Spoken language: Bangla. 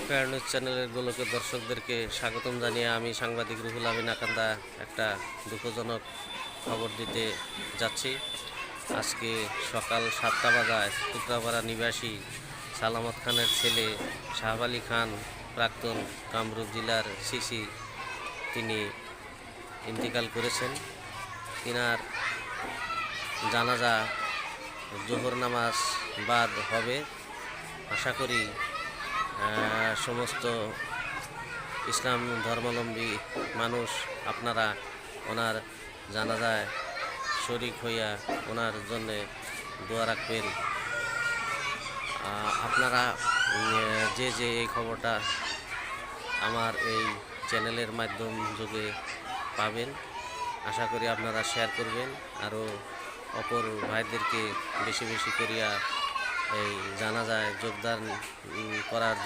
ফেয়ার নিউজ চ্যানেলের গোলকের দর্শকদেরকে স্বাগতম জানিয়ে আমি সাংবাদিক রুহুল আমিন আকান্দা একটা দুঃখজনক খবর দিতে যাচ্ছি। আজকে সকাল 7টা বাজায় টুকরাপাড়া নিবাসী সালামত খানের ছেলে শাহাব আলী খান, প্রাক্তন কামরূপ জেলার সিসি, তিনি ইন্তেকাল করেছেন। তিনার জানাজা জোহর নামাজ বাদ হবে। আশা করি সমস্ত ইসলাম ধর্মাবলম্বী মানুষ আপনারা ওনার জানাজায় শরিক হইয়া ওনার জন্যে দোয়া রাখবেন। আপনারা যে এই খবরটা আমার এই চ্যানেলের মাধ্যম যোগে পাবেন, আশা করি আপনারা শেয়ার করবেন, আরও অপর ভাইদেরকে বেশি বেশি করিয়া এই জানাজায় যোগদান করার